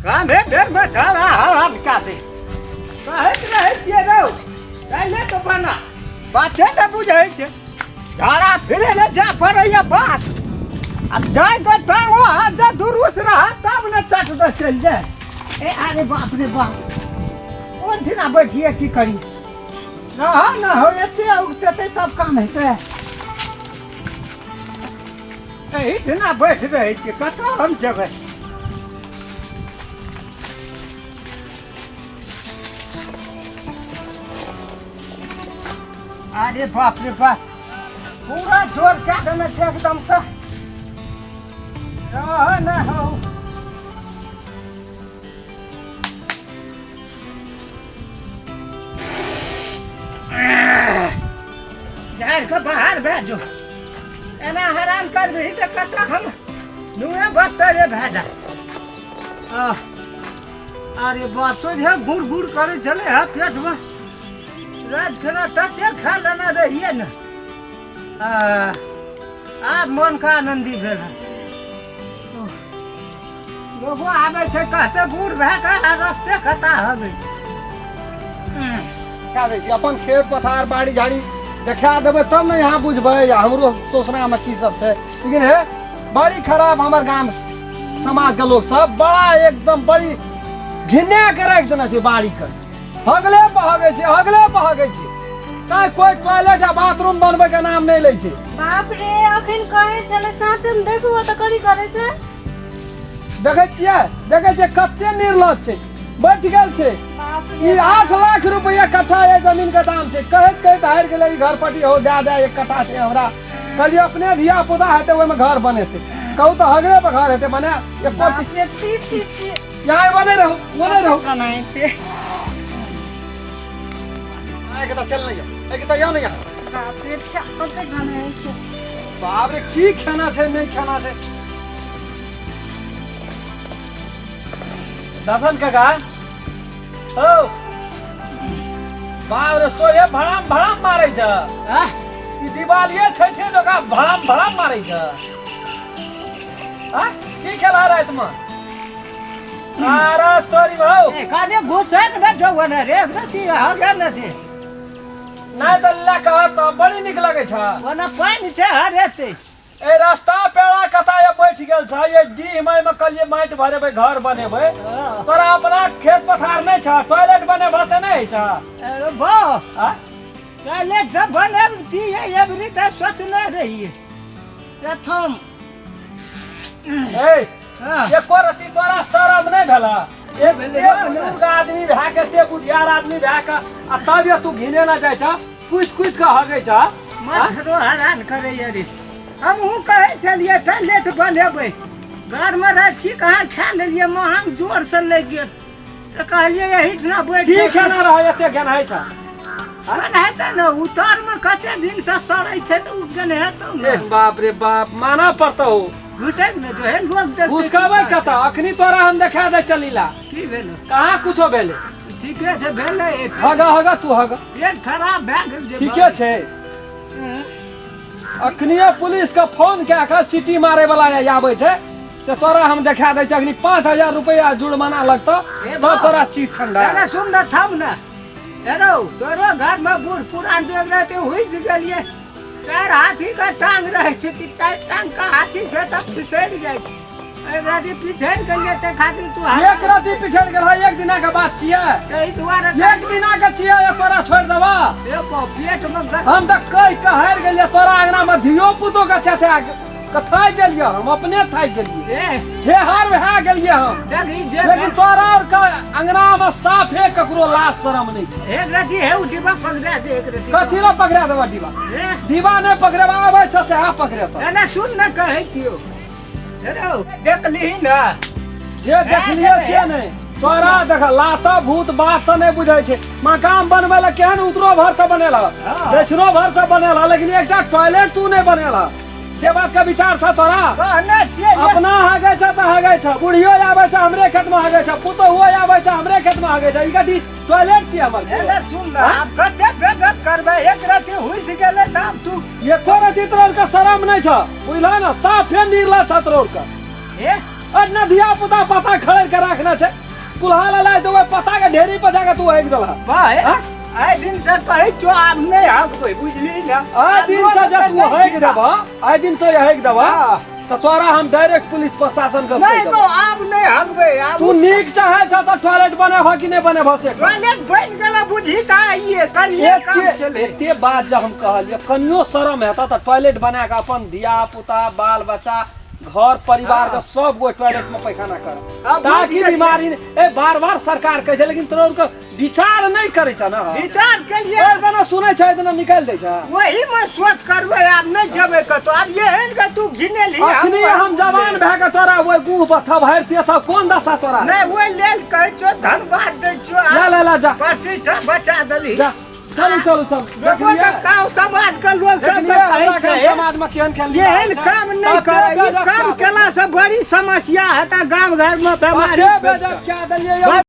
काम है ढेर में झाड़ा हवा काटे काहे रहे छिए रौ काले तो बना बाते न बुझै छै झाड़ा फिरे ले जा पड़ैया बात अब जाय के टांगो हाथ जा दुरुस रहा तब न चट दे चल जाए ए अरे बाप रे बाप ओन ठिना बैठिए की करी रहा न हो एते उगते तब काम हेतै एही ठिना बैठ रहे छिए कतऽ हम जेबै अरे बाप रे बाप पूरा जोर क्या देना चाहिए एकदम से न हो झाड़ के बाहर भेजो एना हैरान कर रही तो कतरा हम नुए बस्तर रे भेजा अरे बाप तो ये गुड़ गुड़ करे चले है पेट में रात खना तते खा लेना रहिए न आप मन का आनंदी भेल लोगो आवे छै कहते बूढ़ भए के रस्ते खता हवे क्या दै छी अपन खेत पथार बाड़ी झाड़ी देखा देबै तब ने यहाँ बुझबै हमरो सोचनामे की सब छै लेकिन हे बड़ी खराब हमर गाम समाज के लोग सब बड़ा एकदम बड़ी घिना के राखि देने छै बाड़ी के हगले बहगे छै काहे कोई टॉयलेट या बाथरूम बनबै के नाम नहीं लै छै बाप रे अखन कहे छले साचम देखू त करी करे छै देखै छियै कते निर्लज छै बैठ गेल छै ई 8 लाख रुपया कट्ठा ये जमीन के दाम छै कहैत हारि गेलै ई घर पट्टी हो दे 1 कट्ठा छै हमरा कहलिए अपने धिया पुता हेतै ओइमे घर बनेतै कहू त हगले पे घर हेतै बने एको छी छी छी यहाँ बने रहू बनाए छै आए के त चल नहीं ए के त जाओ नहीं बाप रे छापक बनाए छै बाप रे की खाना छै नहीं खाना छै दर्शन काका ओ बाप रे सोहे भड़ाम मारै छ ई दिवालिये छैठे लोका भड़ाम मारै छ की खेला रात में अरे तोरी भाऊ काने घुसे के बैठो बने रे रती हो गया नथी नहीं तो ला कह तो बड़ी निक लगे छ ओना पानी छै हरेते ए रास्ता पेड़ा कता ये बैठ गेल छ ये डी में कलिए माइट भरेबै घर बनेबै तोरा अपना खेत पथार नहीं छ टॉयलेट बने बसे नहीं छ अरे बो टॉयलेट सब बने ती है एवरी त सोचने रहिए प्रथम ए ये कोरती तोरा शरम नहीं भेला एक बुजुर्ग आदमी भए के ते बुधियार आदमी भए के आ तब तू घिने ना जाय छ कुछ के हगै छ माथरो हैरान करे रे हम हूं कहे चलिए टॉयलेट बनेबै घर में रह की कहां खा लेलिए महंग जोर से लग गेल त कहलिए यही ठना बैठ की खाना रह एते गनाइ छ हेतै न उतार में कते दिन से सड़ै छै त उगन हेतौ न बाप रे बाप माना पड़तो घुसे न जो है लोग देख घुसकाबै कता अखनी तोरा हम देखा दे चलीला की भेलो कहां कुछो भेले ठीके छै भेलै हगा तू हगा पेट खराब भए गेल जे ठीके छै अखनिए पुलिस का फोन कए के सिटी मारे वाला आबै छै से तोरा हम देखा दै छै अखनी 5000 रुपया जुर्माना लगतो तो तोरा चीज ठंडा अरे सुंदर थम न एरो तोरो घर में बूढ़ पुरान देख रहते हुइस गेलिए 4 हाथी का टांग रहे छै 4 टांग का हाथी से तब फिसड़ जाय छै एक राती पिछड़ गेलिए त खातिर तू एक राती पिछड़ गेल है एक दिना के बात छियै तै दुआरे एक दिना के छियै ये तोरा छोड़ देबा ए पेट में हम त कह के हार गेलिए तोरा अंगना में धियो पुतो के छथे कथाय गेलिए हम अपने थाय गेलिए हे हार भए गेलिए हम देखी जे लेकिन तोरा और का अंगना में साफे ककरो लाज शरम नहीं छै एक राती है डिब्बा पकड़ा दे एक राती कथी ला पकड़ा देबा डिबा नहीं पकड़ेबा आबै छ से हा पकड़े त एना सुन न कहै छियो हेरो देखली न जे देखलिए से नहीं तोरा देख लाता भूत बात से नहीं बुझै छै मकान बनबै ला केहन उतरो भर से बनेला दक्षिणो भर से बनेला लेकिन एकटा टॉयलेट तू नहीं बनेला से बात का विचार छ तोरा कहने छियै अपना हगे छ त हगे छ बुढ़ियो आबै छ हमरे खेत में हगे छ पुतो हुआ आबै छ हमरे खेत में हगे छ ई कथी टॉयलेट छी हमर एना सुन न आप कते बेगत करबै एक राती हुइस गेलै त तू एको रती तोर का शरम नहीं छ बुझला न साफे निर्ला छ तोर का ए और न धिया पुता पता खड़े के रखना छे कुल्हा ला लाए तो वो पता के ढेरी पर जाके तू हेक दला भाई हाँ? आए दिन से कहे जो आप नहीं हक कोई बुझली ना आए दिन से जब तू हेक देबा आए दिन से हेक देबा हाँ। तो तोरा हम डायरेक्ट पुलिस प्रशासन के नहीं तो आप नहीं हक भाई आप तू नीक चाहे छ तो टॉयलेट बने भा कि नहीं बने भा से टॉयलेट बन गेला बुझी का ये कनिए काम चले एते बात जब हम कहलिए कनियो शरम हेता तो टॉयलेट बना के अपन धिया पुता बाल बच्चा घर परिवार के सब गो टॉयलेट में पैखाना कर अब ताकि बुझिए बीमारी ए बार-बार सरकार कहै छै लेकिन तोरा उनका विचार नहीं करे छ ना विचार के लिए ए जना सुनै छै जना निकाल दे छ वही में सोच करबे आप नहीं जबे कतो अब ये है कि तू घिने ली अखनी हम जवान भए के तोरा वो गुह बथा भरती था कौन दशा तोरा नहीं वो लेल कहे जो धन्यवाद दे जो ला ला ला जा प्रतिष्ठा बचा दली जा चल चल चल देखो तो गांव समाज के लोग सब कहे छै समाज में केहन खेल ये है काम नहीं करे ये काम केला से बड़ी समस्या है ता गांव घर में बीमारी क्या दलिए